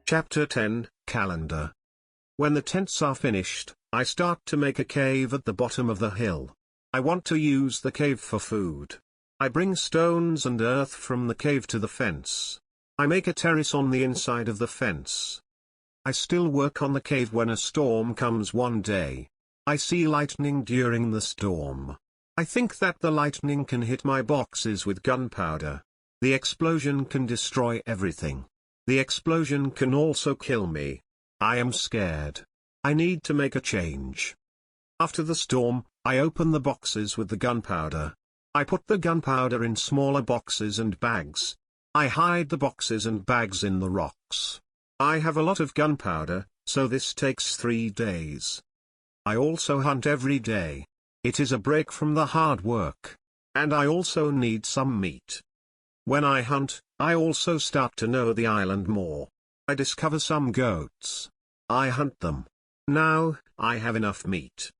Chapter 10, Calendar. When the tents are finished, I start to make a cave at the bottom of the hill. I want to use the cave for food. I bring stones and earth from the cave to the fence. I make a terrace on the inside of the fence. I still work on the cave when a storm comes one day. I see lightning during the storm. I think that the lightning can hit my boxes with gunpowder. The explosion can destroy everything. The explosion can also kill me. I am scared. I need to make a change. After the storm, I open the boxes with the gunpowder. I put the gunpowder in smaller boxes and bags. I hide the boxes and bags in the rocks. I have a lot of gunpowder, so this takes 3 days. I also hunt every day. It is a break from the hard work. And I also need some meat. When I hunt, I also start to know the island more. I discover some goats. I hunt them. Now, I have enough meat.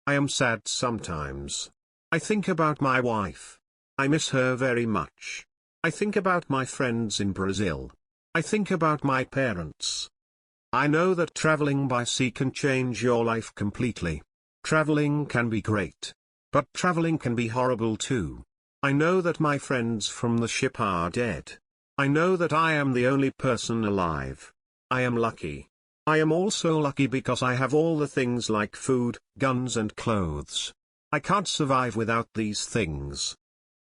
I am sad sometimes. I think about my wife. I miss her very much. I think about my friends in Brazil. I think about my parents. I know that traveling by sea can change your life completely. Traveling can be great. But traveling can be horrible too. I know that my friends from the ship are dead. I know that I am the only person alive. I am lucky. I am also lucky because I have all the things like food, guns and clothes. I can't survive without these things.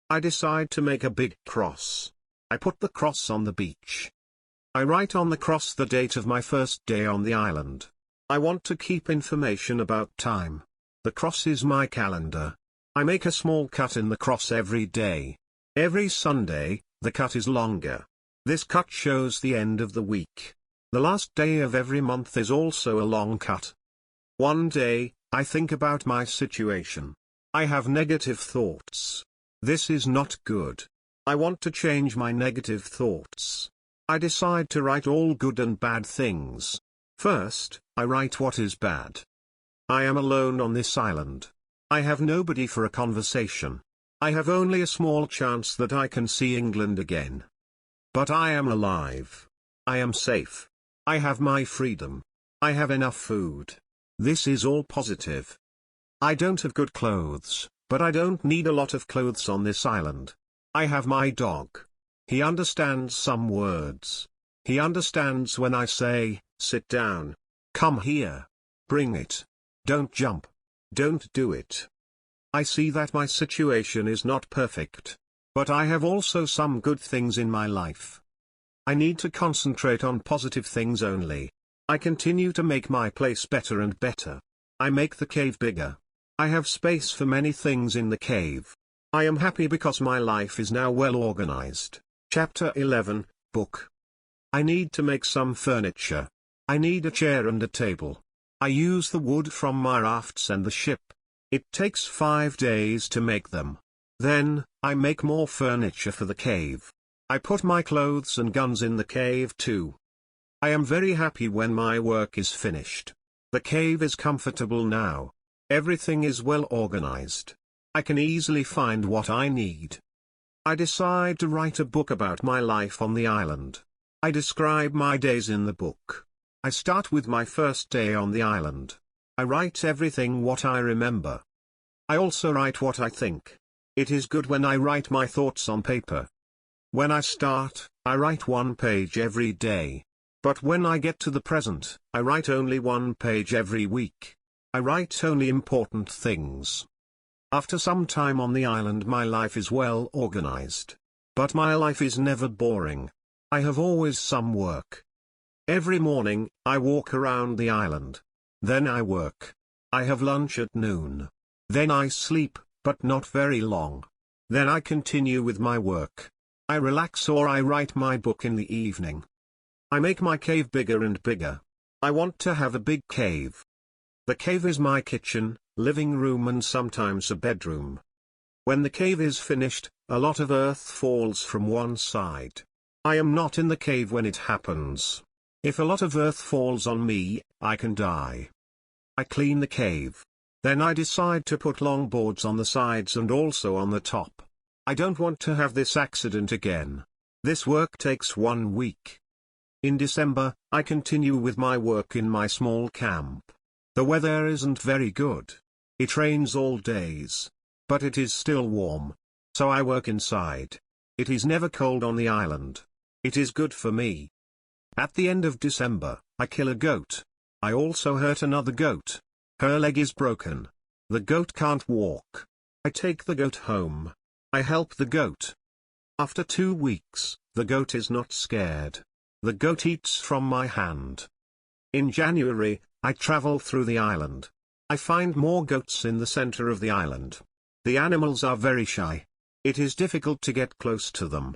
I decide to make a big cross. I put the cross on the beach. I write on the cross the date of my first day on the island. I want to keep information about time. The cross is my calendar. I make a small cut in the cross every day. Every Sunday, the cut is longer. This cut shows the end of the week. The last day of every month is also a long cut. One day, I think about my situation. I have negative thoughts. This is not good. I want to change my negative thoughts. I decide to write all good and bad things. First, I write what is bad. I am alone on this island. I have nobody for a conversation. I have only a small chance that I can see England again. But I am alive. I am safe. I have my freedom. I have enough food. This is all positive. I don't have good clothes, but I don't need a lot of clothes on this island. I have my dog. He understands some words. He understands when I say, sit down. Come here. Bring it. Don't jump. Don't do it. I see that my situation is not perfect. But I have also some good things in my life. I need to concentrate on positive things only. I continue to make my place better and better. I make the cave bigger. I have space for many things in the cave. I am happy because my life is now well organized. Chapter 11, Book. I need to make some furniture. I need a chair and a table. I use the wood from my rafts and the ship. It takes 5 days to make them. Then, I make more furniture for the cave. I put my clothes and guns in the cave too. I am very happy when my work is finished. The cave is comfortable now. Everything is well organized. I can easily find what I need. I decide to write a book about my life on the island. I describe my days in the book. I start with my first day on the island. I write everything what I remember. I also write what I think. It is good when I write my thoughts on paper. When I start, I write 1 page every day. But when I get to the present, I write only 1 page every week. I write only important things. After some time on the island, my life is well organized. But my life is never boring. I have always some work. Every morning, I walk around the island. Then I work. I have lunch at noon. Then I sleep, but not very long. Then I continue with my work. I relax or I write my book in the evening. I make my cave bigger and bigger. I want to have a big cave. The cave is my kitchen, living room and sometimes a bedroom. When the cave is finished, a lot of earth falls from one side. I am not in the cave when it happens. If a lot of earth falls on me, I can die. I clean the cave. Then I decide to put long boards on the sides and also on the top. I don't want to have this accident again. This work takes 1 week. In December, I continue with my work in my small camp. The weather isn't very good. It rains all days. But it is still warm. So I work inside. It is never cold on the island. It is good for me. At the end of December, I kill a goat. I also hurt another goat. Her leg is broken. The goat can't walk. I take the goat home. I help the goat. After 2 weeks, the goat is not scared. The goat eats from my hand. In January, I travel through the island. I find more goats in the center of the island. The animals are very shy. It is difficult to get close to them.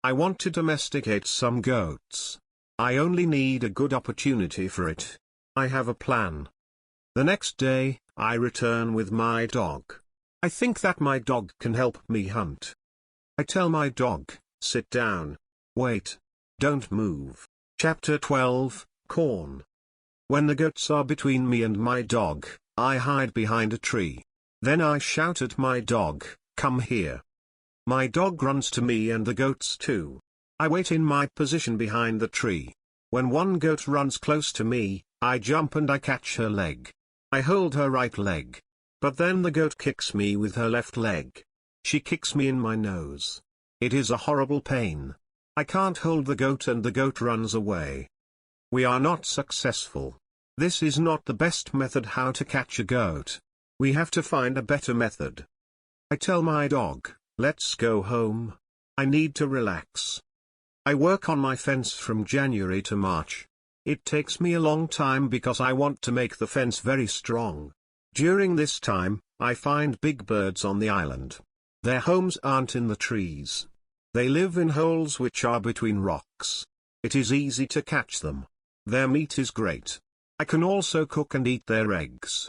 I want to domesticate some goats. I only need a good opportunity for it. I have a plan. The next day, I return with my dog. I think that my dog can help me hunt. I tell my dog, sit down. Wait. Don't move. Chapter 12, Corn. When the goats are between me and my dog, I hide behind a tree. Then I shout at my dog, come here. My dog runs to me and the goats too. I wait in my position behind the tree. When one goat runs close to me, I jump and I catch her leg. I hold her right leg. But then the goat kicks me with her left leg. She kicks me in my nose. It is a horrible pain. I can't hold the goat and the goat runs away. We are not successful. This is not the best method how to catch a goat. We have to find a better method. I tell my dog, let's go home. I need to relax. I work on my fence from January to March. It takes me a long time because I want to make the fence very strong. During this time, I find big birds on the island. Their homes aren't in the trees. They live in holes which are between rocks. It is easy to catch them. Their meat is great. I can also cook and eat their eggs.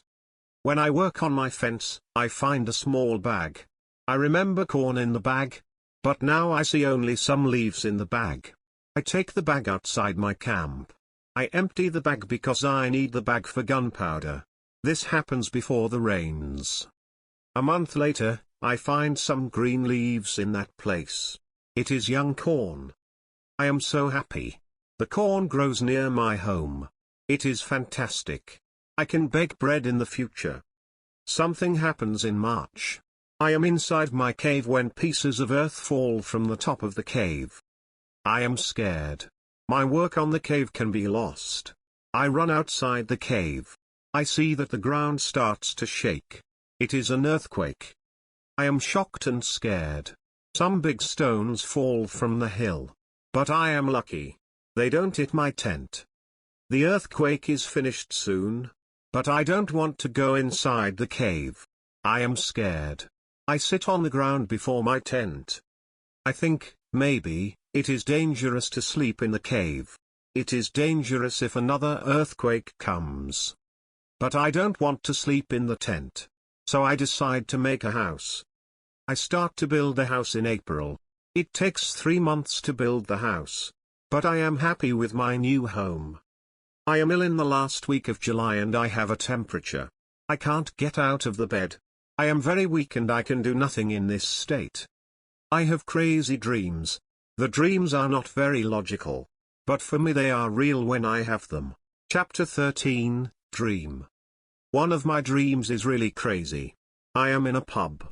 When I work on my fence, I find a small bag. I remember corn in the bag. But now I see only some leaves in the bag. I take the bag outside my camp. I empty the bag because I need the bag for gunpowder. This happens before the rains. A month later, I find some green leaves in that place. It is young corn. I am so happy. The corn grows near my home. It is fantastic. I can bake bread in the future. Something happens in March. I am inside my cave when pieces of earth fall from the top of the cave. I am scared. My work on the cave can be lost. I run outside the cave. I see that the ground starts to shake. It is an earthquake. I am shocked and scared. Some big stones fall from the hill. But I am lucky. They don't hit my tent. The earthquake is finished soon. But I don't want to go inside the cave. I am scared. I sit on the ground before my tent. I think, maybe, it is dangerous to sleep in the cave. It is dangerous if another earthquake comes. But I don't want to sleep in the tent. So I decide to make a house. I start to build a house in April. It takes 3 months to build the house. But I am happy with my new home. I am ill in the last week of July and I have a temperature. I can't get out of the bed. I am very weak and I can do nothing in this state. I have crazy dreams. The dreams are not very logical. But for me they are real when I have them. Chapter 13, Dream. One of my dreams is really crazy. I am in a pub.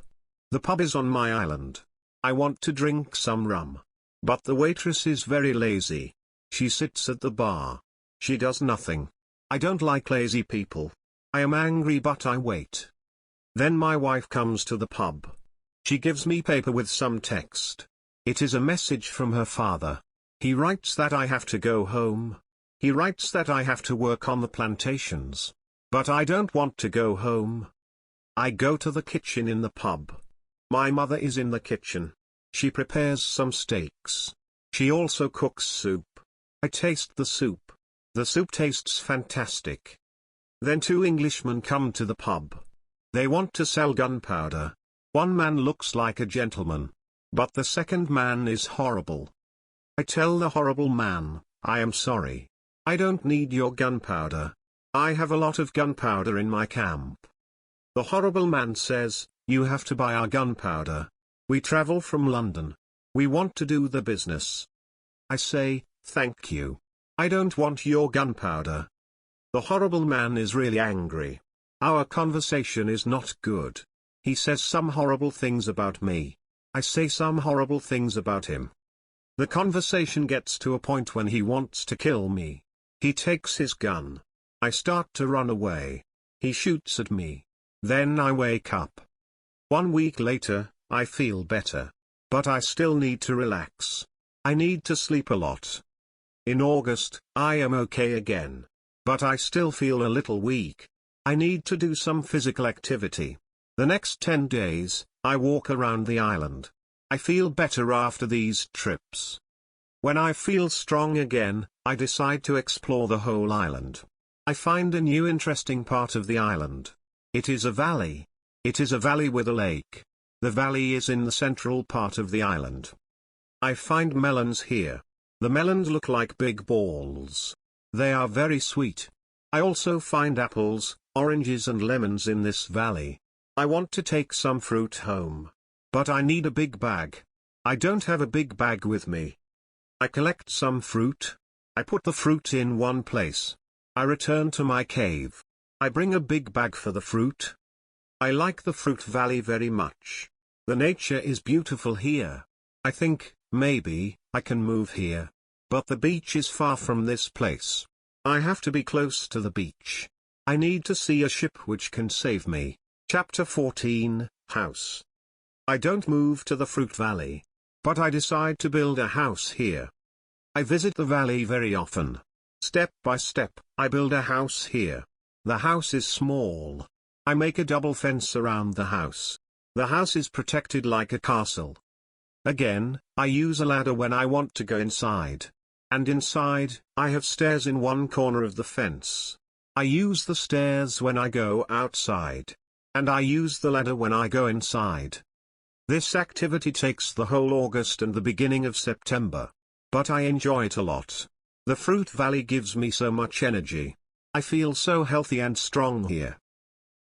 The pub is on my island. I want to drink some rum. But the waitress is very lazy. She sits at the bar. She does nothing. I don't like lazy people. I am angry but I wait. Then my wife comes to the pub. She gives me paper with some text. It is a message from her father. He writes that I have to go home. He writes that I have to work on the plantations. But I don't want to go home. I go to the kitchen in the pub. My mother is in the kitchen. She prepares some steaks. She also cooks soup. I taste the soup. The soup tastes fantastic. Then 2 Englishmen come to the pub. They want to sell gunpowder. One man looks like a gentleman. But the second man is horrible. I tell the horrible man, I am sorry. I don't need your gunpowder. I have a lot of gunpowder in my camp. The horrible man says, you have to buy our gunpowder. We travel from London. We want to do the business. I say, thank you. I don't want your gunpowder. The horrible man is really angry. Our conversation is not good. He says some horrible things about me. I say some horrible things about him. The conversation gets to a point when he wants to kill me. He takes his gun. I start to run away. He shoots at me. Then I wake up. 1 week later, I feel better. But I still need to relax. I need to sleep a lot. In August, I am okay again. But I still feel a little weak. I need to do some physical activity. The next 10 days, I walk around the island. I feel better after these trips. When I feel strong again, I decide to explore the whole island. I find a new interesting part of the island. It is a valley. It is a valley with a lake. The valley is in the central part of the island. I find melons here. The melons look like big balls. They are very sweet. I also find apples, oranges and lemons in this valley. I want to take some fruit home. But I need a big bag. I don't have a big bag with me. I collect some fruit. I put the fruit in one place. I return to my cave. I bring a big bag for the fruit. I like the fruit valley very much. The nature is beautiful here. I think, maybe, I can move here. But the beach is far from this place. I have to be close to the beach. I need to see a ship which can save me. Chapter 14, House. I don't move to the fruit valley. But I decide to build a house here. I visit the valley very often. Step by step, I build a house here. The house is small. I make a double fence around the house. The house is protected like a castle. Again, I use a ladder when I want to go inside. And inside, I have stairs in one corner of the fence. I use the stairs when I go outside. And I use the ladder when I go inside. This activity takes the whole August and the beginning of September. But I enjoy it a lot. The fruit valley gives me so much energy. I feel so healthy and strong here.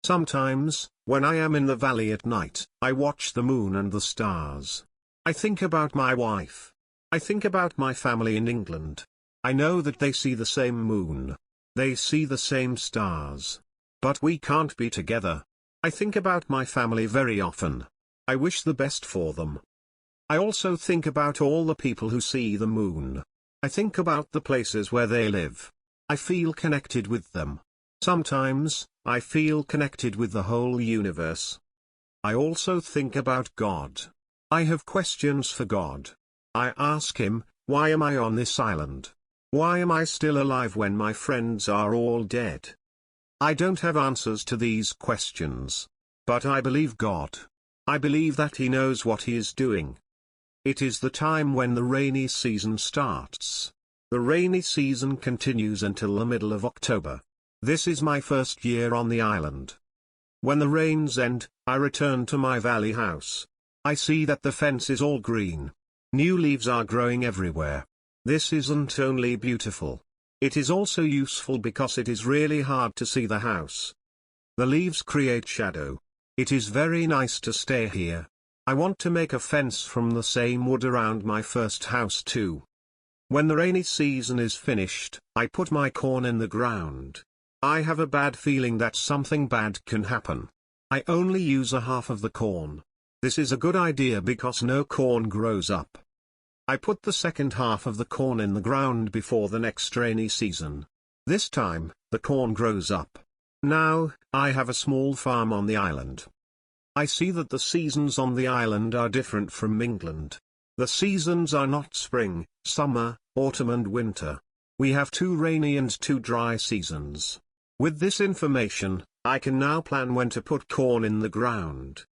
Sometimes, when I am in the valley at night, I watch the moon and the stars. I think about my wife. I think about my family in England. I know that they see the same moon. They see the same stars. But we can't be together. I think about my family very often. I wish the best for them. I also think about all the people who see the moon. I think about the places where they live. I feel connected with them. Sometimes, I feel connected with the whole universe. I also think about God. I have questions for God. I ask him, why am I on this island? Why am I still alive when my friends are all dead? I don't have answers to these questions. But I believe God. I believe that he knows what he is doing. It is the time when the rainy season starts. The rainy season continues until the middle of October. This is my first year on the island. When the rains end, I return to my valley house. I see that the fence is all green. New leaves are growing everywhere. This isn't only beautiful. It is also useful because it is really hard to see the house. The leaves create shadow. It is very nice to stay here. I want to make a fence from the same wood around my first house too. When the rainy season is finished, I put my corn in the ground. I have a bad feeling that something bad can happen. I only use a half of the corn. This is a good idea because no corn grows up. I put the second half of the corn in the ground before the next rainy season. This time, the corn grows up. Now, I have a small farm on the island. I see that the seasons on the island are different from England. The seasons are not spring, summer, autumn and winter. We have 2 rainy and 2 dry seasons. With this information, I can now plan when to put corn in the ground.